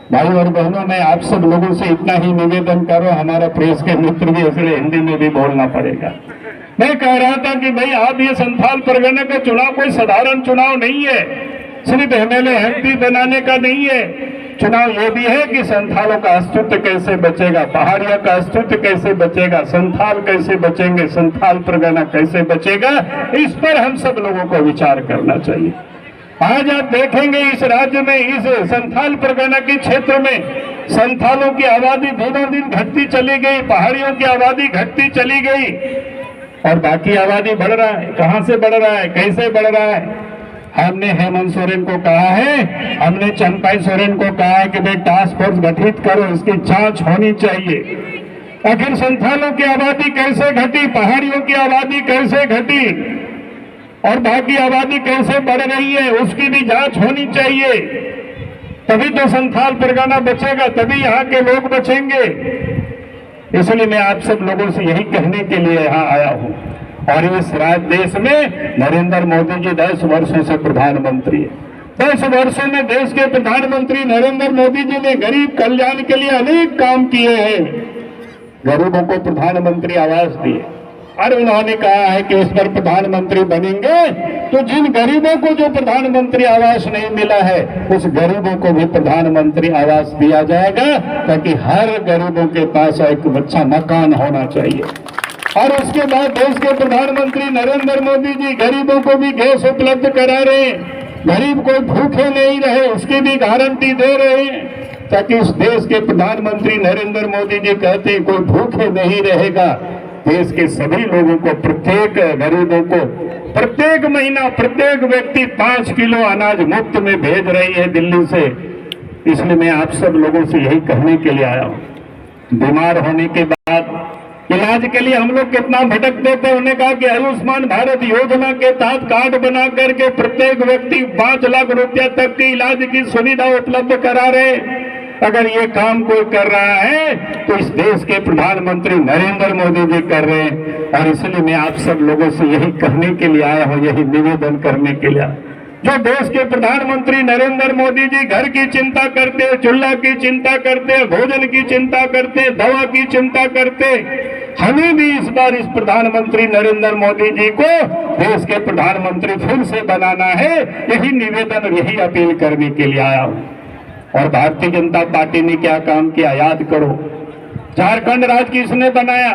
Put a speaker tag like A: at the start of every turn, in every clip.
A: भाई और बहनों, मैं आप सब लोगों से इतना ही निवेदन करो, हमारा प्रेस के मित्र भी इसलिए हिंदी में भी बोलना पड़ेगा। मैं कह रहा था कि भाई आप ये संथाल परगना का चुनाव कोई साधारण चुनाव नहीं है, सिर्फ एमएलए एमपी बनाने का नहीं है। चुनाव ये भी है कि संथालों का अस्तित्व कैसे बचेगा, पहाड़ियों का अस्तित्व कैसे बचेगा, संथाल कैसे बचेंगे, संथाल परगना कैसे बचेगा, इस पर हम सब लोगों को विचार करना चाहिए। आज आप देखेंगे इस राज्य में, इस संथाल परगना के क्षेत्र में संथालों की आबादी दिनों दिन घटती चली गई, पहाड़ियों की आबादी घटती चली गई और बाकी आबादी बढ़ रहा है। कहां से बढ़ रहा है, कैसे बढ़ रहा है? हमने हेमंत सोरेन को कहा है, हमने चंपाई सोरेन को कहा है कि भाई टास्क फोर्स गठित करो, इसकी जांच होनी चाहिए। आखिर संथालों की आबादी कैसे घटी, पहाड़ियों की आबादी कैसे घटी और बाकी आबादी कैसे बढ़ रही है, उसकी भी जांच होनी चाहिए। तभी तो संथाल परगना बचेगा, तभी यहाँ के लोग बचेंगे। इसलिए मैं आप सब लोगों से यही कहने के लिए यहाँ आया हूँ। और इस देश में नरेंद्र मोदी जी 10 वर्षों से प्रधानमंत्री है। 10 वर्षों में देश के प्रधानमंत्री नरेंद्र मोदी जी ने गरीब कल्याण के लिए अनेक काम किए हैं। गरीबों को प्रधानमंत्री आवास दिए और उन्होंने कहा है कि इस पर प्रधानमंत्री बनेंगे तो जिन गरीबों को जो प्रधानमंत्री आवास नहीं मिला है उस गरीबों को भी प्रधानमंत्री आवास दिया जाएगा, ताकि हर गरीबों के पास एक अच्छा मकान होना चाहिए। और उसके बाद देश के प्रधानमंत्री नरेंद्र मोदी जी गरीबों को भी गैस उपलब्ध करा रहे हैं, गरीब कोई भूखे नहीं रहे उसकी भी गारंटी दे रहे हैं, ताकि इस देश के प्रधानमंत्री नरेंद्र मोदी जी कहते हैं कोई भूखे नहीं रहेगा। देश के सभी लोगों को, प्रत्येक गरीबों को प्रत्येक महीना प्रत्येक व्यक्ति 5 किलो अनाज मुफ्त में भेज रही है दिल्ली से। इसलिए मैं आप सब लोगों से यही कहने के लिए आया हूँ। बीमार होने के बाद इलाज के लिए हम लोग कितना भटकते थे। उन्होंने कहा कि आयुष्मान भारत योजना के तहत कार्ड बना करके प्रत्येक व्यक्ति 5 लाख रुपया तक के इलाज की सुविधा उपलब्ध करा रहे। अगर ये काम कोई कर रहा है तो इस देश के प्रधानमंत्री नरेंद्र मोदी जी कर रहे हैं। और इसलिए मैं आप सब लोगों से यही कहने के लिए आया हूँ, यही निवेदन करने के लिए। जो देश के प्रधानमंत्री नरेंद्र मोदी जी घर की चिंता करते हैं, चूल्हा की चिंता करते हैं, भोजन की चिंता करते हैं, दवा की चिंता करते हैं, हमें भी इस बार इस प्रधानमंत्री नरेंद्र मोदी जी को देश के प्रधानमंत्री फिर से बनाना है। यही निवेदन और यही अपील करने के लिए आया हूँ। और भारतीय जनता पार्टी ने क्या काम किया याद करो। झारखंड राज्य किसने बनाया?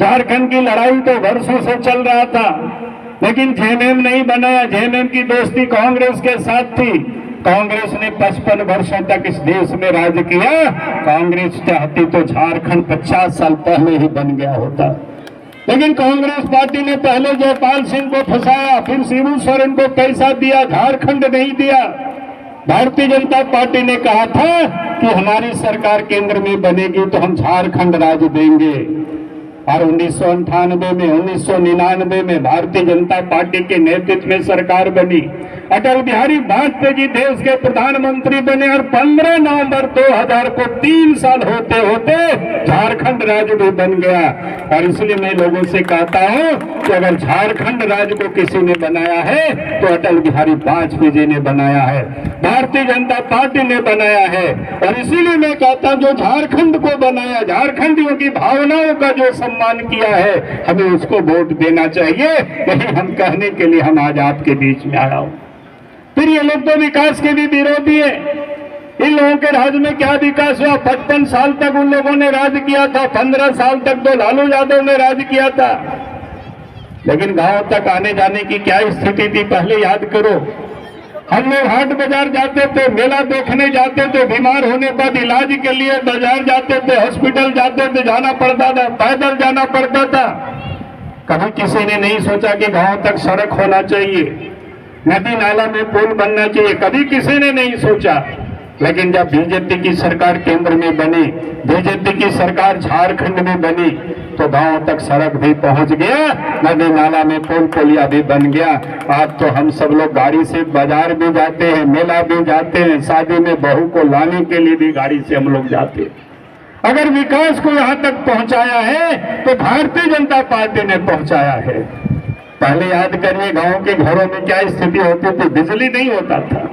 A: झारखंड की लड़ाई तो वर्षों से चल रहा था, लेकिन जेएमएम नहीं बनाया। जेएमएम की दोस्ती कांग्रेस के साथ थी। कांग्रेस ने 55 वर्षों तक इस देश में राज किया। कांग्रेस चाहती तो झारखंड 50 साल पहले ही बन गया होता, लेकिन कांग्रेस पार्टी ने पहले जयपाल सिंह को फंसाया, फिर शिबू सोरेन को पैसा दिया, झारखंड नहीं दिया। भारतीय जनता पार्टी ने कहा था कि हमारी सरकार केंद्र में बनेगी तो हम झारखंड राज्य देंगे। और 1998 में 1999 में भारतीय जनता पार्टी के नेतृत्व में सरकार बनी। अटल बिहारी वाजपेयी जी देश के प्रधानमंत्री बने और 15 नवंबर 2000 को 3 साल होते होते झारखंड राज्य भी बन गया। और इसलिए मैं लोगों से कहता हूं कि अगर झारखंड राज्य को किसी ने बनाया है तो अटल बिहारी वाजपेयी जी ने बनाया है, भारतीय जनता पार्टी ने बनाया है। और इसीलिए मैं कहता हूं जो झारखंड को बनाया, झारखंडियों की भावनाओं का जो सम्मान किया है, हमें उसको वोट देना चाहिए। यही हम कहने के लिए हम आज आपके बीच में आया हूं। फिर ये लोग तो विकास के भी विरोधी है। इन लोगों के राज्य में क्या विकास हुआ? 55 साल तक उन लोगों ने राज किया था, 15 साल तक तो लालू यादव ने राज किया था। लेकिन गांव तक आने जाने की क्या स्थिति थी पहले याद करो। हम लोग हाट बाजार जाते थे, मेला देखने जाते थे, बीमार होने पर इलाज के लिए बाजार जाते थे, हॉस्पिटल जाते थे, जाना पड़ता था, पैदल जाना पड़ता था। कभी किसी ने नहीं सोचा कि गांव तक सड़क होना चाहिए, नदी नाला में पुल बनना चाहिए, कभी किसी ने नहीं सोचा। लेकिन जब बीजेपी की सरकार केंद्र में बनी, बीजेपी की सरकार झारखंड में बनी, तो गांव तक सड़क भी पहुंच गया, नदी नाला में पुल पुलिया भी बन गया। आज तो हम सब लोग गाड़ी से बाजार भी जाते हैं, मेला भी जाते हैं, शादी में बहू को लाने के लिए भी गाड़ी से हम लोग जाते हैं। अगर विकास को यहाँ तक पहुंचाया है तो भारतीय जनता पार्टी ने पहुंचाया है। पहले याद करिए गांव के घरों में क्या स्थिति होती थी, बिजली नहीं होता था।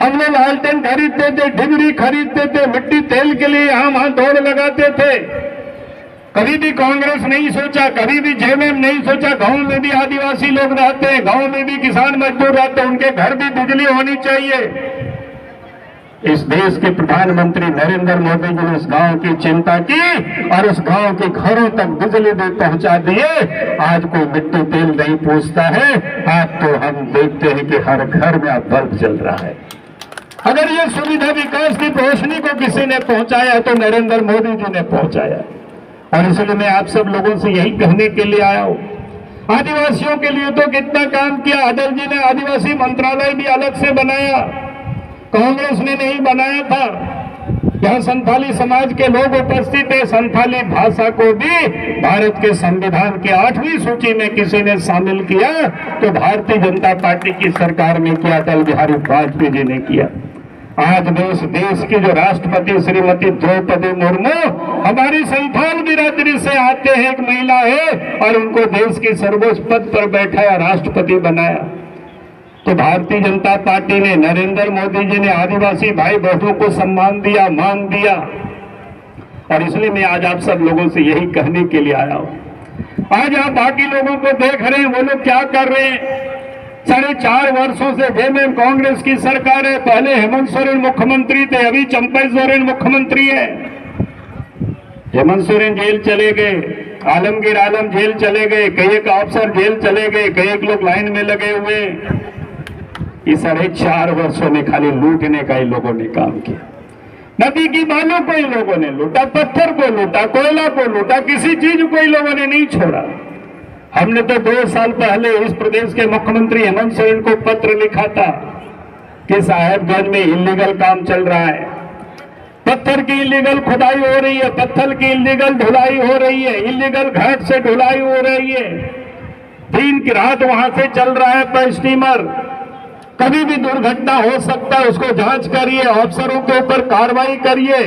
A: हमने लालटेन खरीदते थे, डिबरी खरीदते थे, मिट्टी तेल के लिए यहाँ वहां दौड़ लगाते थे। कभी भी कांग्रेस नहीं सोचा, कभी भी जेएमएम नहीं सोचा गांव में भी आदिवासी लोग रहते हैं, गांव में भी किसान मजदूर रहते हैं, उनके घर भी बिजली होनी चाहिए। इस देश के प्रधानमंत्री नरेंद्र मोदी जी ने इस गांव की चिंता की और उस गांव के घरों तक बिजली भी पहुंचा दिए। आज कोई मिट्टी तेल नहीं पूछता है। आज तो हम देखते हैं कि हर घर में अब बल्ब जल रहा है। अगर ये सुविधा विकास की रोशनी को किसी ने पहुंचाया तो नरेंद्र मोदी जी ने पहुंचाया। और इसलिए मैं आप सब लोगों से यही कहने के लिए आया हूं, आदिवासियों के लिए तो कितना काम किया। अटल जी ने आदिवासी मंत्रालय भी अलग से बनाया, कांग्रेस ने नहीं बनाया था। यहाँ संथाली समाज के लोग उपस्थित है। संथाली भाषा को भी भारत के संविधान की 8वीं सूची में किसी ने शामिल किया तो भारतीय जनता पार्टी की सरकार में किया, अटल बिहारी वाजपेयी जी ने किया। आज देश की जो राष्ट्रपति श्रीमती द्रौपदी मुर्मू हमारी संथाल बिरादरी से आते हैं, एक महिला है, और उनको देश के सर्वोच्च पद पर बैठाया, राष्ट्रपति बनाया। तो भारतीय जनता पार्टी ने, नरेंद्र मोदी जी ने आदिवासी भाई बहनों को सम्मान दिया, मान दिया। और इसलिए मैं आज आप सब लोगों से यही कहने के लिए आया हूं। आज आप बाकी लोगों को देख रहे हैं, वो लोग क्या कर रहे हैं। 4.5 वर्षों से जेएमएम कांग्रेस की सरकार है। पहले हेमंत सोरेन मुख्यमंत्री थे, अभी चंपई सोरेन मुख्यमंत्री है। हेमंत सोरेन जेल चले गए, आलमगीर आलम जेल चले गए, कई एक अफसर जेल चले गए, कई एक लोग लाइन में लगे हुए। इस 4.5 वर्षों में खाली लूटने का ही लोगों ने काम किया। नदी की बालू को ही लोगों ने लूटा, पत्थर को लूटा, कोयला को लूटा, किसी चीज को ही लोगों ने नहीं छोड़ा। हमने तो 2 साल पहले इस प्रदेश के मुख्यमंत्री हेमंत सोरेन को पत्र लिखा था कि साहेबगंज में इलीगल काम चल रहा है, पत्थर की इलीगल खुदाई हो रही है, पत्थर की इलीगल ढुलाई हो रही है, इलीगल घाट से ढुलाई हो रही है, दिन की रात वहां से चल रहा है पर स्टीमर। कभी भी दुर्घटना हो सकता है, उसको जांच करिए, अफसरों के ऊपर कार्रवाई करिए।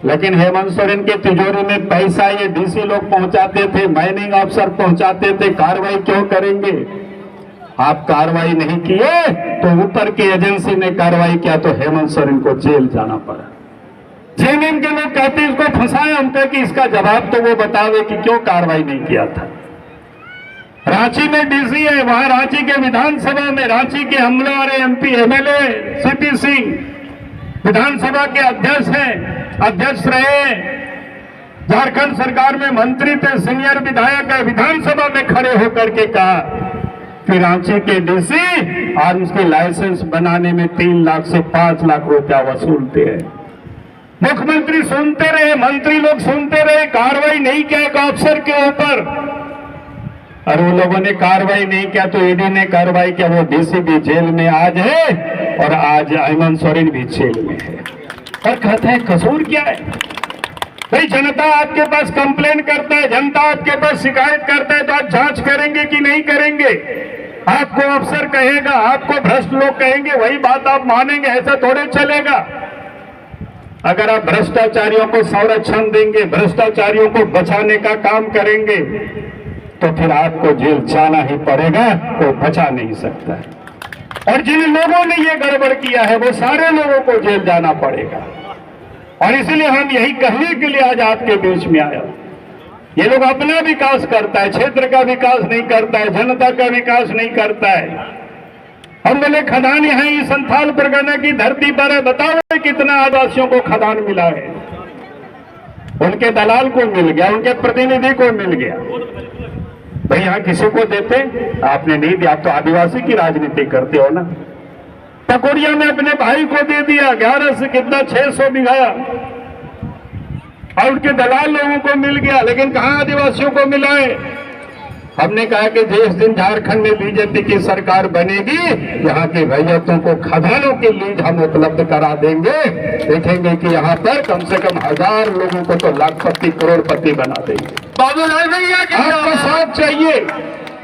A: लेकिन हेमंत सोरेन के तिजोरी में पैसा ये डीसी लोग पहुंचाते थे, माइनिंग अफसर पहुंचाते थे, कार्रवाई क्यों करेंगे? आप कार्रवाई नहीं किए तो ऊपर की एजेंसी ने कार्रवाई किया तो हेमंत सोरेन को जेल जाना पड़ा। जेएमएम के लोग कहते हैं इसको फंसाया, हम कहे कि इसका जवाब तो वो बतावे कि क्यों कार्रवाई नहीं किया था। रांची में डीसी है, वहां रांची के विधानसभा में रांची के अमला एमपी एमएलए सीपी सिंह विधानसभा के अध्यक्ष हैं, अध्यक्ष रहे, झारखंड सरकार में मंत्री थे, सीनियर विधायक है, विधानसभा में खड़े होकर के कहा कि रांची के डीसी आर्म्स के लाइसेंस बनाने में 3 लाख से 5 लाख रुपया वसूलते हैं। मुख्यमंत्री सुनते रहे, मंत्री लोग सुनते रहे, कार्रवाई नहीं किया एक अफसर के ऊपर। और वो लोगों ने कार्रवाई नहीं किया तो ईडी ने कार्रवाई किया, वो डीसी भी जेल में आज है और आज हेमंत सोरेन भी जेल में है। और कहते हैं कसूर क्या है? भाई जनता आपके पास कंप्लेन करता है, जनता आपके पास शिकायत करता है तो आप जांच करेंगे कि नहीं करेंगे? आपको अफसर कहेगा, आपको भ्रष्ट लोग कहेंगे, वही बात आप मानेंगे? ऐसा थोड़े चलेगा। अगर आप भ्रष्टाचारियों को संरक्षण देंगे, भ्रष्टाचारियों को बचाने का काम करेंगे तो फिर आपको जेल जाना ही पड़ेगा, कोई बचा नहीं सकता है। और जिन लोगों ने ये गड़बड़ किया है वो सारे लोगों को जेल जाना पड़ेगा। और इसलिए हम यही कहने के लिए आज आपके बीच में आया। ये लोग अपना विकास करता है, क्षेत्र का विकास नहीं करता है, जनता का विकास नहीं करता है। हम बोले खदान यहाँ ही संथाल परगना की धरती पर है, बताओ कितना आदिवासियों को खदान मिला है? उनके दलाल को मिल गया, उनके प्रतिनिधि को मिल गया। भाई यहाँ किसी को देते, आपने नहीं दिया, आप तो आदिवासी की राजनीति करते हो ना। पकोड़िया में अपने भाई को दे दिया, 11 से कितना 600 बीघा, और उनके दलाल लोगों को मिल गया, लेकिन कहाँ आदिवासियों को मिला है? हमने कहा कि जिस दिन झारखंड में बीजेपी की सरकार बनेगी, यहाँ के रैयतों को खदानों के लीज हम उपलब्ध करा देंगे। देखेंगे कि यहाँ पर कम से कम 1000 लोगों को तो लाखपति करोड़पति बना देंगे। बाबूलाल भैया आपका साथ चाहिए।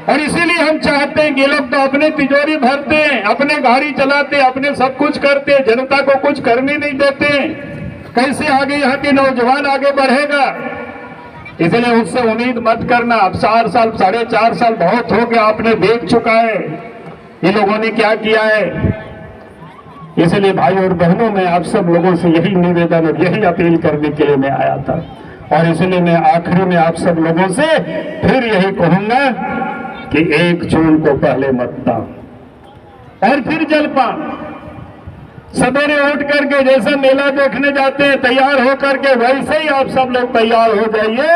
A: और इसीलिए हम चाहते हैं कि लोग तो अपने तिजोरी भरते हैं, अपने गाड़ी चलाते, अपने सब कुछ करते, जनता को कुछ करने नहीं देते। कैसे आगे यहाँ के नौजवान आगे बढ़ेगा? इसलिए उससे उम्मीद मत करना। अब 4 साल 4.5 साल बहुत हो गया, आपने देख चुका है ये लोगों ने क्या किया है। इसलिए भाई और बहनों, मैं आप सब लोगों से यही निवेदन और यही अपील करने के लिए मैं आया था। और इसलिए मैं आखिरी में आप सब लोगों से फिर यही कहूंगा कि 1 जून को पहले मतदान और फिर जलपान। सवेरे उठ करके जैसे मेला देखने जाते हैं तैयार होकर के, वैसे ही आप सब लोग तैयार हो जाइए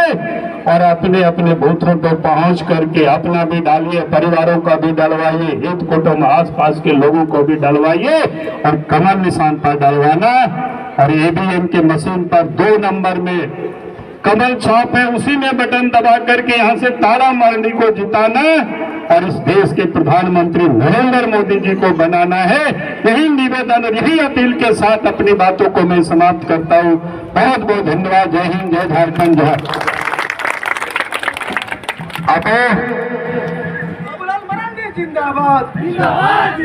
A: और अपने अपने बूथों पर पहुंच करके अपना भी डालिए, परिवारों का भी डलवाइए, हित कुटुंब आसपास के लोगों को भी डलवाइए और कमल निशान पर डलवाना। और ईवीएम के मशीन पर 2 नंबर में कमल छाप है, उसी में बटन दबा करके यहाँ से तारा मारनी को जिताना और इस देश के प्रधानमंत्री नरेंद्र मोदी जी को बनाना है। यही निवेदन और यही अपील के साथ अपनी बातों को मैं समाप्त करता हूँ। बहुत बहुत धन्यवाद। जय हिंद, जय झारखंड, जय।
B: जिंदाबाद जिंदाबाद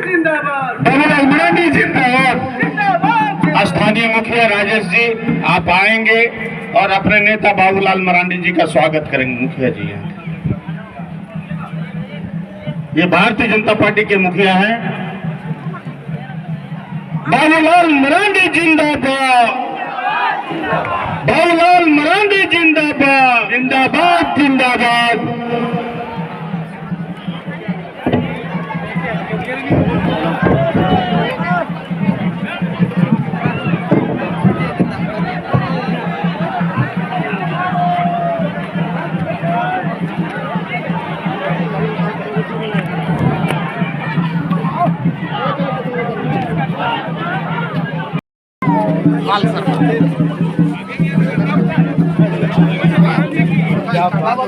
A: जिंदाबाद। स्थानीय मुखिया राजेश जी आप आएंगे और अपने नेता बाबूलाल मरांडी जी का स्वागत करेंगे। मुखिया जी हैं, ये भारतीय जनता पार्टी के मुखिया हैं। बाबूलाल मरांडी जिंदाबाद, बाबूलाल मरांडी जिंदाबाद, जिंदाबाद जिंदाबाद।
B: बाबा